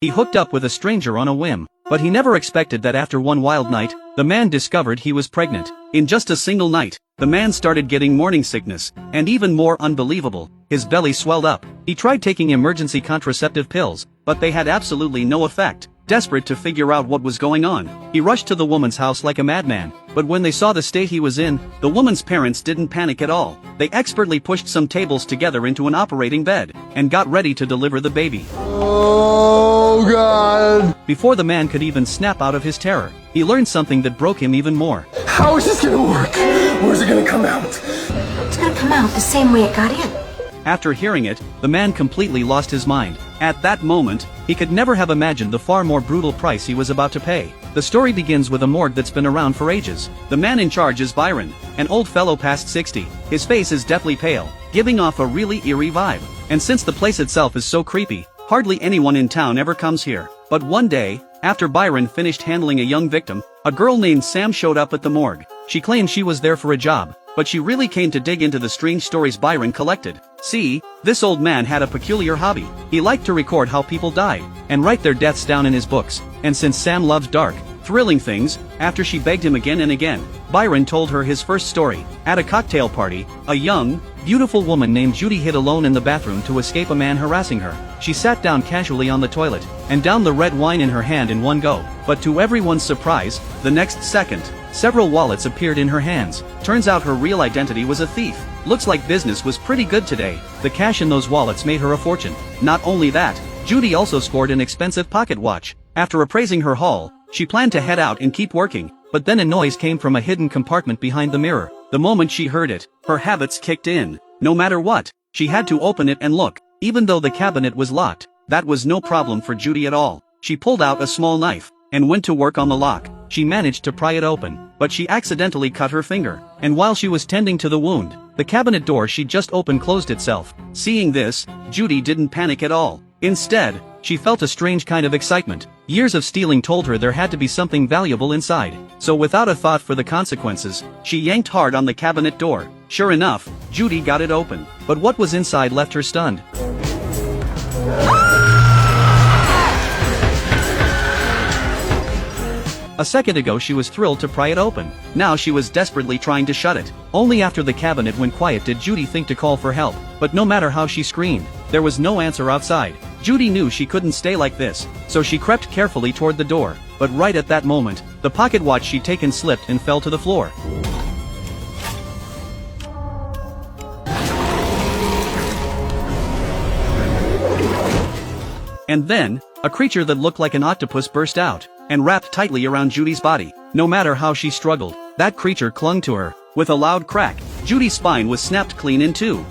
He hooked up with a stranger on a whim, but he never expected that after one wild night, the man discovered he was pregnant. In just a single night, the man started getting morning sickness, and even more unbelievable, his belly swelled up. He tried taking emergency contraceptive pills, but they had absolutely no effect. Desperate to figure out what was going on, he rushed to the woman's house like a madman, but when they saw the state he was in, the woman's parents didn't panic at all. They expertly pushed some tables together into an operating bed, and got ready to deliver the baby. Oh God! Before the man could even snap out of his terror, he learned something that broke him even more. How is this gonna work? Where's it gonna come out? It's gonna come out the same way it got in. After hearing it, the man completely lost his mind. At that moment, he could never have imagined the far more brutal price he was about to pay. The story begins with a morgue that's been around for ages. The man in charge is Byron, an old fellow past 60. His face is deathly pale, giving off a really eerie vibe. And since the place itself is so creepy, hardly anyone in town ever comes here. But one day, after Byron finished handling a young victim, a girl named Sam showed up at the morgue. She claimed she was there for a job, but she really came to dig into the strange stories Byron collected. See, this old man had a peculiar hobby. He liked to record how people died, and write their deaths down in his books. And since Sam loved dark, thrilling things, after she begged him again and again, Byron told her his first story. At a cocktail party, a young, beautiful woman named Judy hid alone in the bathroom to escape a man harassing her. She sat down casually on the toilet, and downed the red wine in her hand in one go. But to everyone's surprise, the next second, several wallets appeared in her hands. Turns out her real identity was a thief. Looks like business was pretty good today. The cash in those wallets made her a fortune. Not only that, Judy also scored an expensive pocket watch. After appraising her haul, she planned to head out and keep working, but then a noise came from a hidden compartment behind the mirror. The moment she heard it, her habits kicked in. No matter what, she had to open it and look. Even though the cabinet was locked, that was no problem for Judy at all. She pulled out a small knife, and went to work on the lock. She managed to pry it open, but she accidentally cut her finger. And while she was tending to the wound, the cabinet door she just opened closed itself. Seeing this, Judy didn't panic at all. Instead, she felt a strange kind of excitement. Years of stealing told her there had to be something valuable inside. So without a thought for the consequences, she yanked hard on the cabinet door. Sure enough, Judy got it open. But what was inside left her stunned. A second ago she was thrilled to pry it open. Now she was desperately trying to shut it. Only after the cabinet went quiet did Judy think to call for help. But no matter how she screamed, there was no answer outside. Judy knew she couldn't stay like this, so she crept carefully toward the door. But right at that moment, the pocket watch she'd taken slipped and fell to the floor. And then, a creature that looked like an octopus burst out, and wrapped tightly around Judy's body. No matter how she struggled, that creature clung to her. With a loud crack, Judy's spine was snapped clean in two.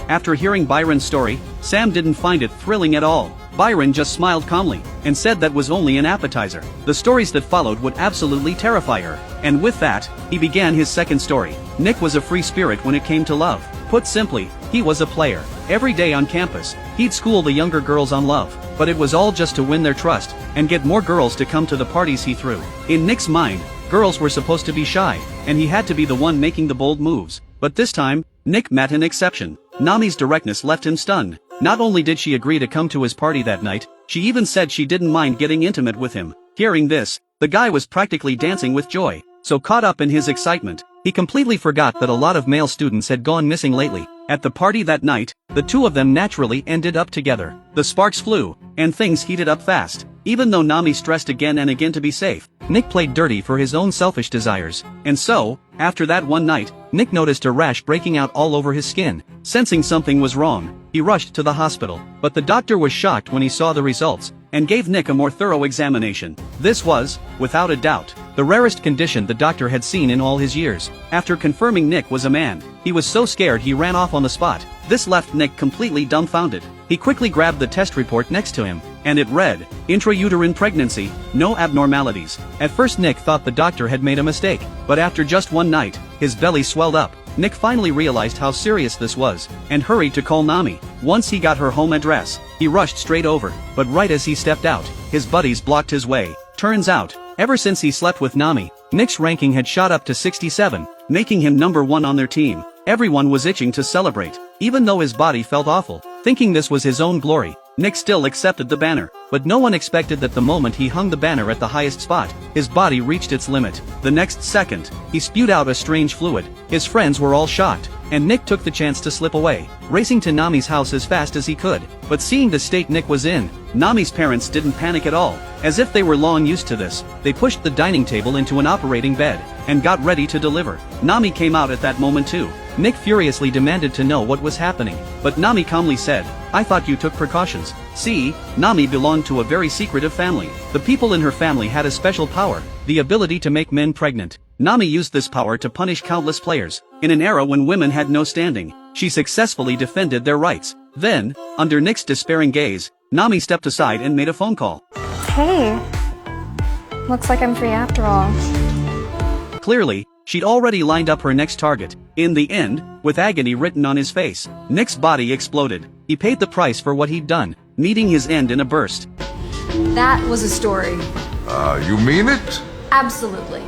After hearing Byron's story, Sam didn't find it thrilling at all. Byron just smiled calmly, and said that was only an appetizer. The stories that followed would absolutely terrify her. And with that, he began his second story. Nick was a free spirit when it came to love. Put simply, he was a player. Every day on campus, he'd school the younger girls on love. But it was all just to win their trust, and get more girls to come to the parties he threw. In Nick's mind, girls were supposed to be shy, and he had to be the one making the bold moves. But this time, Nick met an exception. Nami's directness left him stunned. Not only did she agree to come to his party that night, she even said she didn't mind getting intimate with him. Hearing this, the guy was practically dancing with joy. So caught up in his excitement, he completely forgot that a lot of male students had gone missing lately. At the party that night, the two of them naturally ended up together. The sparks flew, and things heated up fast. Even though Nami stressed again and again to be safe, Nick played dirty for his own selfish desires. And so, after that one night, Nick noticed a rash breaking out all over his skin. Sensing something was wrong, he rushed to the hospital. But the doctor was shocked when he saw the results, and gave Nick a more thorough examination. This was, without a doubt, the rarest condition the doctor had seen in all his years. After confirming Nick was a man, he was so scared he ran off on the spot. This left Nick completely dumbfounded. He quickly grabbed the test report next to him, and it read, intrauterine pregnancy, no abnormalities. At first Nick thought the doctor had made a mistake, but after just one night, his belly swelled up. Nick finally realized how serious this was, and hurried to call Nami. Once he got her home address, he rushed straight over, but right as he stepped out, his buddies blocked his way. Turns out, ever since he slept with Nami, Nick's ranking had shot up to 67, making him #1 on their team. Everyone was itching to celebrate, even though his body felt awful. Thinking this was his own glory, Nick still accepted the banner, but no one expected that the moment he hung the banner at the highest spot, his body reached its limit. The next second, he spewed out a strange fluid. His friends were all shocked, and Nick took the chance to slip away, racing to Nami's house as fast as he could. But seeing the state Nick was in, Nami's parents didn't panic at all. As if they were long used to this, they pushed the dining table into an operating bed, and got ready to deliver. Nami came out at that moment too. Nick furiously demanded to know what was happening, but Nami calmly said, "I thought you took precautions." See, Nami belonged to a very secretive family. The people in her family had a special power, the ability to make men pregnant. Nami used this power to punish countless players. In an era when women had no standing, she successfully defended their rights. Then, under Nick's despairing gaze, Nami stepped aside and made a phone call. Hey, looks like I'm free after all. Clearly, she'd already lined up her next target. In the end, with agony written on his face, Nick's body exploded. He paid the price for what he'd done, meeting his end in a burst. That was a story. You mean it? Absolutely.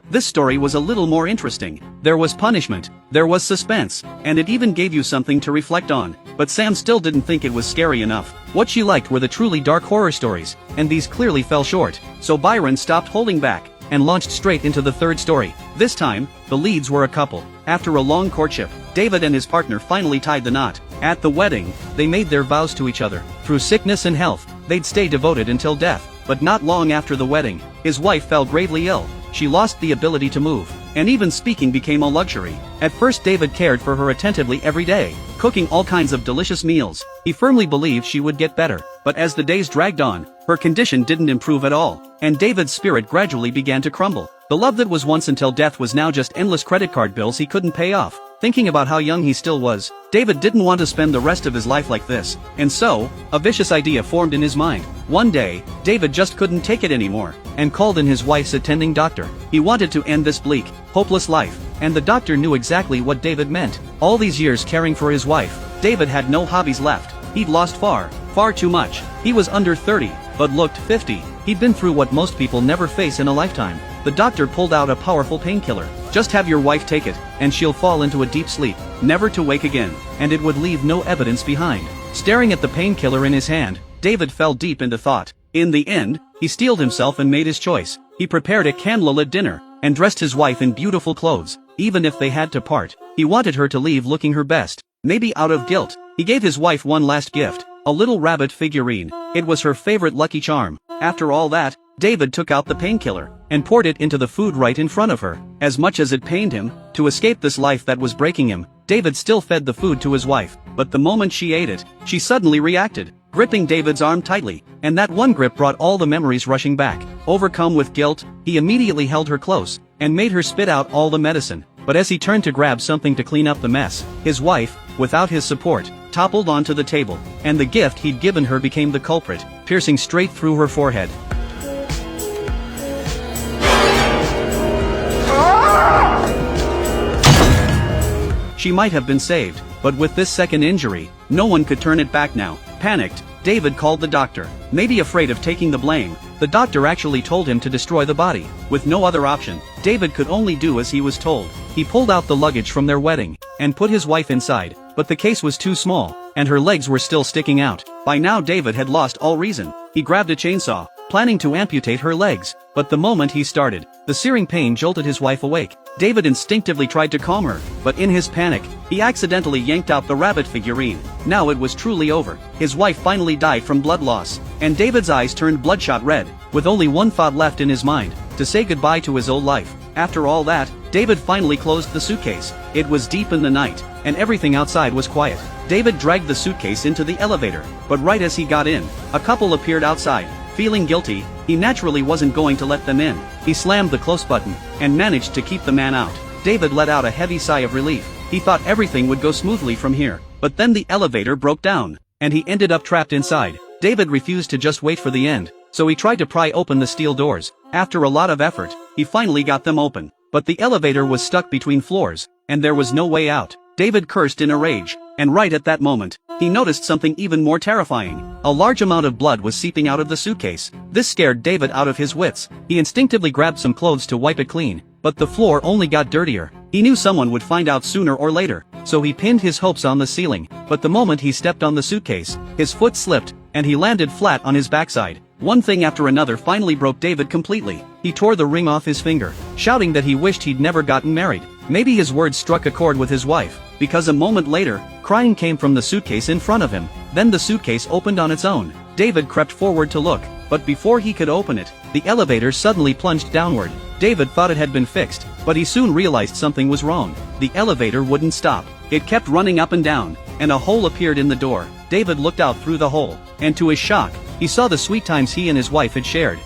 This story was a little more interesting. There was punishment, there was suspense, and it even gave you something to reflect on. But Sam still didn't think it was scary enough. What she liked were the truly dark horror stories, and these clearly fell short. So Byron stopped holding back, and launched straight into the third story. This time, the leads were a couple. After a long courtship, David and his partner finally tied the knot. At the wedding, they made their vows to each other. Through sickness and health, they'd stay devoted until death. But not long after the wedding, his wife fell gravely ill. She lost the ability to move, and even speaking became a luxury. At first David cared for her attentively every day, cooking all kinds of delicious meals. He firmly believed she would get better, but as the days dragged on, her condition didn't improve at all, and David's spirit gradually began to crumble. The love that was once until death was now just endless credit card bills he couldn't pay off. Thinking about how young he still was, David didn't want to spend the rest of his life like this, and so, a vicious idea formed in his mind. One day, David just couldn't take it anymore, and called in his wife's attending doctor. He wanted to end this bleak, hopeless life, and the doctor knew exactly what David meant. All these years caring for his wife, David had no hobbies left. He'd lost far too much. He was under 30, but looked 50. He'd been through what most people never face in a lifetime. The doctor pulled out a powerful painkiller. Just have your wife take it, and she'll fall into a deep sleep, never to wake again, and it would leave no evidence behind. Staring at the painkiller in his hand, David fell deep into thought. In the end, he steeled himself and made his choice. He prepared a candlelit dinner, and dressed his wife in beautiful clothes. Even if they had to part, he wanted her to leave looking her best. Maybe out of guilt, he gave his wife one last gift, a little rabbit figurine. It was her favorite Lucky Charm. After all that, David took out the painkiller, and poured it into the food right in front of her. As much as it pained him, to escape this life that was breaking him, David still fed the food to his wife. But the moment she ate it, she suddenly reacted, gripping David's arm tightly, and that one grip brought all the memories rushing back. Overcome with guilt, he immediately held her close, and made her spit out all the medicine. But as he turned to grab something to clean up the mess, his wife, without his support, toppled onto the table, and the gift he'd given her became the culprit, piercing straight through her forehead. She might have been saved, but with this second injury, no one could turn it back now. Panicked, David called the doctor. Maybe afraid of taking the blame, the doctor actually told him to destroy the body. With no other option, David could only do as he was told. He pulled out the luggage from their wedding, and put his wife inside, but the case was too small, and her legs were still sticking out. By now David had lost all reason. He grabbed a chainsaw, planning to amputate her legs, but the moment he started, the searing pain jolted his wife awake. David instinctively tried to calm her, but in his panic, he accidentally yanked out the rabbit figurine. Now it was truly over. His wife finally died from blood loss, and David's eyes turned bloodshot red, with only one thought left in his mind, to say goodbye to his old life. After all that, David finally closed the suitcase. It was deep in the night, and everything outside was quiet. David dragged the suitcase into the elevator, but right as he got in, a couple appeared outside. Feeling guilty, he naturally wasn't going to let them in. He slammed the close button, and managed to keep the man out. David let out a heavy sigh of relief. He thought everything would go smoothly from here. But then the elevator broke down, and he ended up trapped inside. David refused to just wait for the end, so he tried to pry open the steel doors. After a lot of effort, he finally got them open. But the elevator was stuck between floors, and there was no way out. David cursed in a rage, and right at that moment, he noticed something even more terrifying. A large amount of blood was seeping out of the suitcase. This scared David out of his wits. He instinctively grabbed some clothes to wipe it clean, but the floor only got dirtier. He knew someone would find out sooner or later. so he pinned his hopes on the ceiling, but the moment he stepped on the suitcase, his foot slipped, and he landed flat on his backside. One thing after another finally broke David completely. He tore the ring off his finger, shouting that he wished he'd never gotten married. Maybe his words struck a chord with his wife, because a moment later, crying came from the suitcase in front of him. Then the suitcase opened on its own. David crept forward to look, but before he could open it, the elevator suddenly plunged downward. David thought it had been fixed, but he soon realized something was wrong. The elevator wouldn't stop. It kept running up and down, and a hole appeared in the door. David looked out through the hole, and to his shock, he saw the sweet times he and his wife had shared.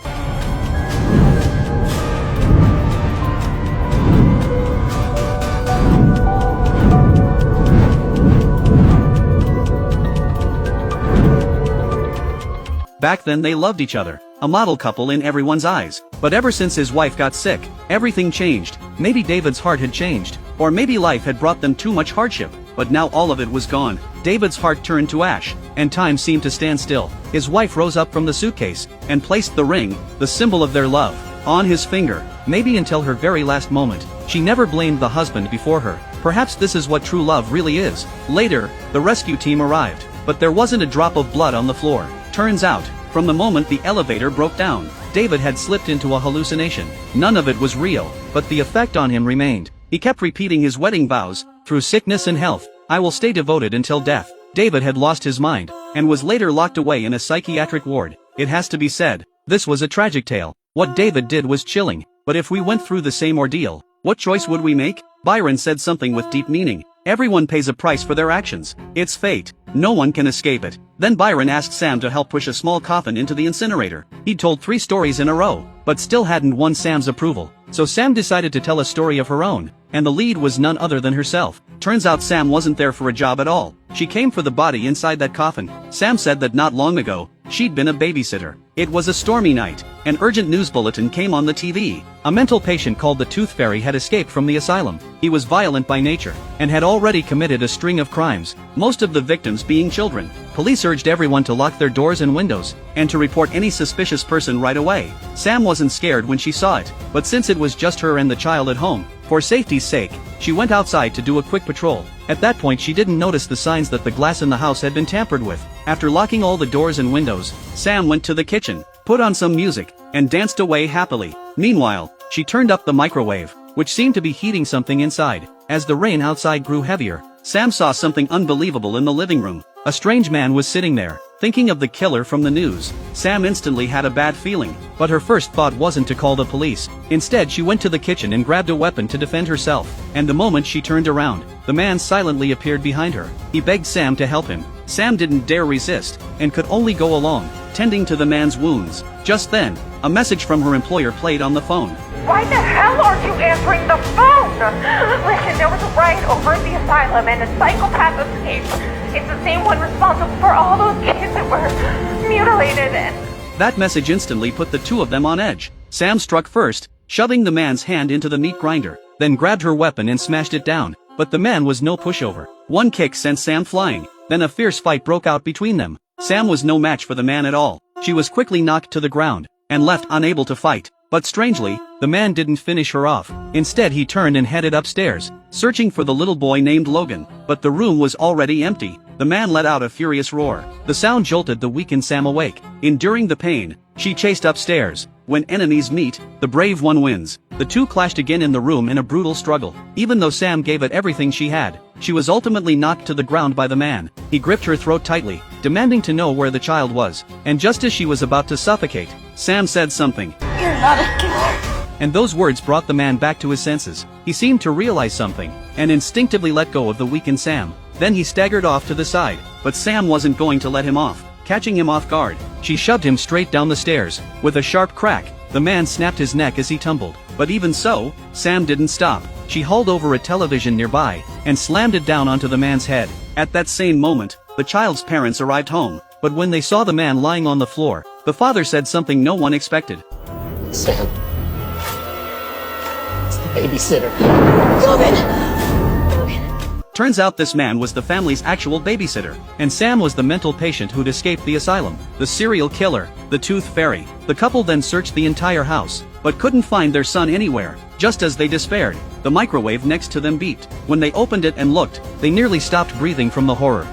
Back then they loved each other, a model couple in everyone's eyes. But ever since his wife got sick, everything changed. Maybe David's heart had changed, or maybe life had brought them too much hardship, but now all of it was gone. David's heart turned to ash, and time seemed to stand still. His wife rose up from the suitcase, and placed the ring, the symbol of their love, on his finger. Maybe until her very last moment, she never blamed the husband before her. Perhaps this is what true love really is. Later, the rescue team arrived, but there wasn't a drop of blood on the floor. Turns out, from the moment the elevator broke down, David had slipped into a hallucination. None of it was real, but the effect on him remained. He kept repeating his wedding vows, through sickness and health, "I will stay devoted until death." David had lost his mind, and was later locked away in a psychiatric ward. It has to be said, this was a tragic tale. What David did was chilling, but if we went through the same ordeal, what choice would we make? Byron said something with deep meaning. Everyone pays a price for their actions. It's fate. No one can escape it. Then Byron asked Sam to help push a small coffin into the incinerator. He'd told 3 stories in a row, but still hadn't won Sam's approval. So Sam decided to tell a story of her own, and the lead was none other than herself. Turns out Sam wasn't there for a job at all. She came for the body inside that coffin. Sam said that not long ago, she'd been a babysitter. It was a stormy night. An urgent news bulletin came on the TV. A mental patient called the Tooth Fairy had escaped from the asylum. He was violent by nature, and had already committed a string of crimes, most of the victims being children. Police urged everyone to lock their doors and windows, and to report any suspicious person right away. Sam wasn't scared when she saw it, but since it was just her and the child at home, for safety's sake, she went outside to do a quick patrol. At that point she didn't notice the signs that the glass in the house had been tampered with. After locking all the doors and windows, Sam went to the kitchen, put on some music, and danced away happily. Meanwhile, she turned up the microwave, which seemed to be heating something inside. As the rain outside grew heavier, Sam saw something unbelievable in the living room. A strange man was sitting there, thinking of the killer from the news. Sam instantly had a bad feeling, but her first thought wasn't to call the police. Instead she went to the kitchen and grabbed a weapon to defend herself, and the moment she turned around, the man silently appeared behind her. He begged Sam to help him. Sam didn't dare resist, and could only go along, tending to the man's wounds. Just then, a message from her employer played on the phone. Why the hell aren't you answering the phone? Listen, there was a riot over at the asylum and a psychopath escaped. It's the same one responsible for all those kids that were mutilated. That message instantly put the two of them on edge. Sam struck first, shoving the man's hand into the meat grinder, then grabbed her weapon and smashed it down. But the man was no pushover. One kick sent Sam flying, then a fierce fight broke out between them. Sam was no match for the man at all. She was quickly knocked to the ground, and left unable to fight. But strangely, the man didn't finish her off. Instead he turned and headed upstairs, searching for the little boy named Logan. But the room was already empty. The man let out a furious roar. The sound jolted the weakened Sam awake. Enduring the pain, she chased upstairs. When enemies meet, the brave one wins. The two clashed again in the room in a brutal struggle. Even though Sam gave it everything she had, she was ultimately knocked to the ground by the man. He gripped her throat tightly, demanding to know where the child was. And just as she was about to suffocate, Sam said something. You're not a killer. And those words brought the man back to his senses. He seemed to realize something, and instinctively let go of the weakened Sam. Then he staggered off to the side, but Sam wasn't going to let him off. Catching him off guard, she shoved him straight down the stairs. With a sharp crack, the man snapped his neck as he tumbled. But even so, Sam didn't stop. She hauled over a television nearby, and slammed it down onto the man's head. At that same moment, the child's parents arrived home. But when they saw the man lying on the floor, the father said something no one expected. Sam. It's the babysitter. Logan! Turns out this man was the family's actual babysitter, and Sam was the mental patient who'd escaped the asylum. The serial killer, the Tooth Fairy. The couple then searched the entire house, but couldn't find their son anywhere. Just as they despaired, the microwave next to them beeped. When they opened it and looked, they nearly stopped breathing from the horror.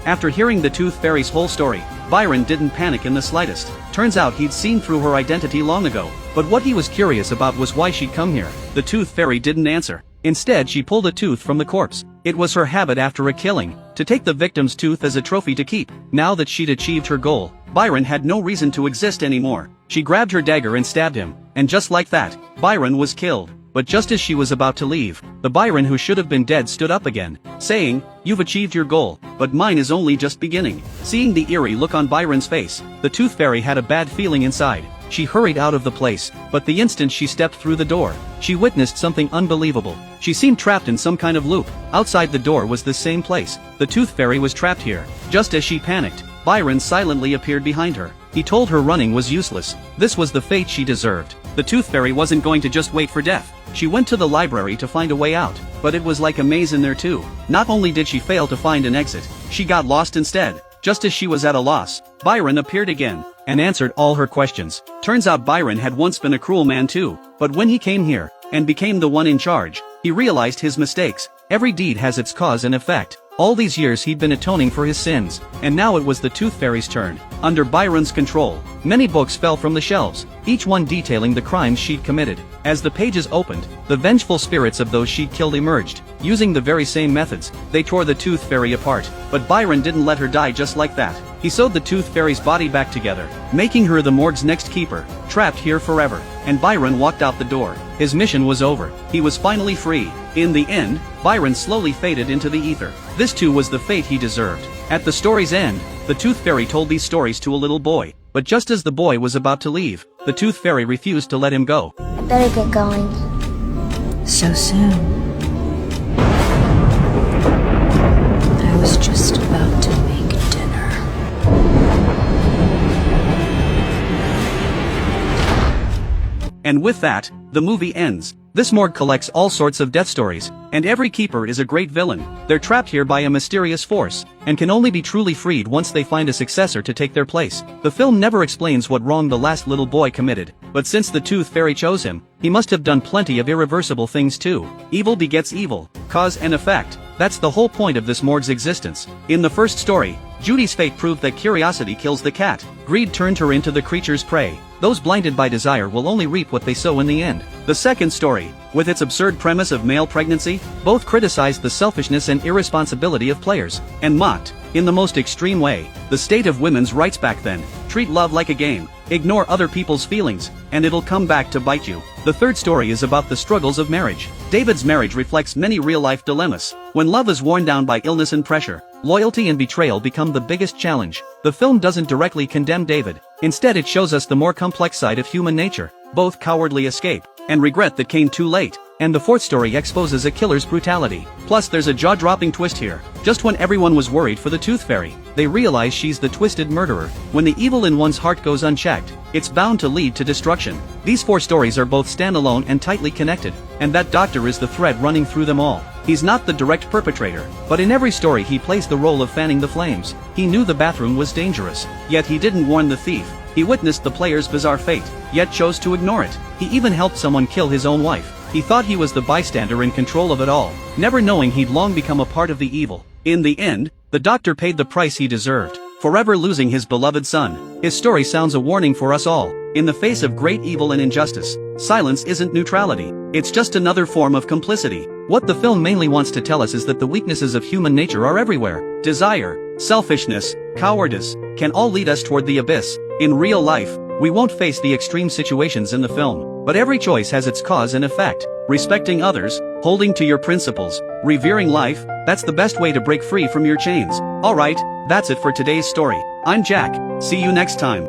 After hearing the Tooth Fairy's whole story, Byron didn't panic in the slightest. Turns out he'd seen through her identity long ago, but what he was curious about was why she'd come here. The Tooth Fairy didn't answer. Instead, she pulled a tooth from the corpse. It was her habit after a killing, to take the victim's tooth as a trophy to keep. Now that she'd achieved her goal, Byron had no reason to exist anymore. She grabbed her dagger and stabbed him, and just like that, Byron was killed. But just as she was about to leave, the Byron who should have been dead stood up again, saying, "You've achieved your goal, but mine is only just beginning." Seeing the eerie look on Byron's face, the Tooth Fairy had a bad feeling inside. She hurried out of the place, but the instant she stepped through the door, she witnessed something unbelievable. She seemed trapped in some kind of loop. Outside the door was the same place. The Tooth Fairy was trapped here. Just as she panicked, Byron silently appeared behind her. He told her running was useless. This was the fate she deserved. The Tooth Fairy wasn't going to just wait for death. She went to the library to find a way out, but it was like a maze in there too. Not only did she fail to find an exit, she got lost instead. Just as she was at a loss, Byron appeared again, and answered all her questions. Turns out Byron had once been a cruel man too, but when he came here, and became the one in charge, he realized his mistakes. Every deed has its cause and effect. All these years he'd been atoning for his sins, and now it was the Tooth Fairy's turn. Under Byron's control, many books fell from the shelves, each one detailing the crimes she'd committed. As the pages opened, the vengeful spirits of those she'd killed emerged. Using the very same methods, they tore the Tooth Fairy apart. But Byron didn't let her die just like that. He sewed the Tooth Fairy's body back together, making her the morgue's next keeper, trapped here forever. And Byron walked out the door. His mission was over. He was finally free. In the end, Byron slowly faded into the ether. This too was the fate he deserved. At the story's end, the Tooth Fairy told these stories to a little boy. But just as the boy was about to leave, the Tooth Fairy refused to let him go. I better get going. So soon. I was just about to make dinner. And with that, the movie ends. This morgue collects all sorts of death stories, and every keeper is a great villain. They're trapped here by a mysterious force, and can only be truly freed once they find a successor to take their place. The film never explains what wrong the last little boy committed, but since the Tooth Fairy chose him, he must have done plenty of irreversible things too. Evil begets evil, cause and effect. That's the whole point of this morgue's existence. In the first story, Judy's fate proved that curiosity kills the cat. Greed turned her into the creature's prey. Those blinded by desire will only reap what they sow in the end. The second story, with its absurd premise of male pregnancy, both criticized the selfishness and irresponsibility of players, and mocked, in the most extreme way, the state of women's rights back then. Treat love like a game, ignore other people's feelings, and it'll come back to bite you. The third story is about the struggles of marriage. David's marriage reflects many real-life dilemmas. When love is worn down by illness and pressure, loyalty and betrayal become the biggest challenge. The film doesn't directly condemn David. Instead, it shows us the more complex side of human nature, both cowardly escape, and regret that came too late. And the fourth story exposes a killer's brutality. Plus there's a jaw-dropping twist here. Just when everyone was worried for the Tooth Fairy, they realize she's the twisted murderer. When the evil in one's heart goes unchecked, it's bound to lead to destruction. These four stories are both standalone and tightly connected, and that doctor is the thread running through them all. He's not the direct perpetrator, but in every story he plays the role of fanning the flames. He knew the bathroom was dangerous, yet he didn't warn the thief. He witnessed the player's bizarre fate, yet chose to ignore it. He even helped someone kill his own wife. He thought he was the bystander in control of it all, never knowing he'd long become a part of the evil. In the end, the doctor paid the price he deserved, forever losing his beloved son. His story sounds a warning for us all. In the face of great evil and injustice, silence isn't neutrality. It's just another form of complicity. What the film mainly wants to tell us is that the weaknesses of human nature are everywhere. Desire, selfishness, cowardice, can all lead us toward the abyss. In real life, we won't face the extreme situations in the film, but every choice has its cause and effect. Respecting others, holding to your principles, revering life, that's the best way to break free from your chains. Alright, that's it for today's story. I'm Jack, see you next time.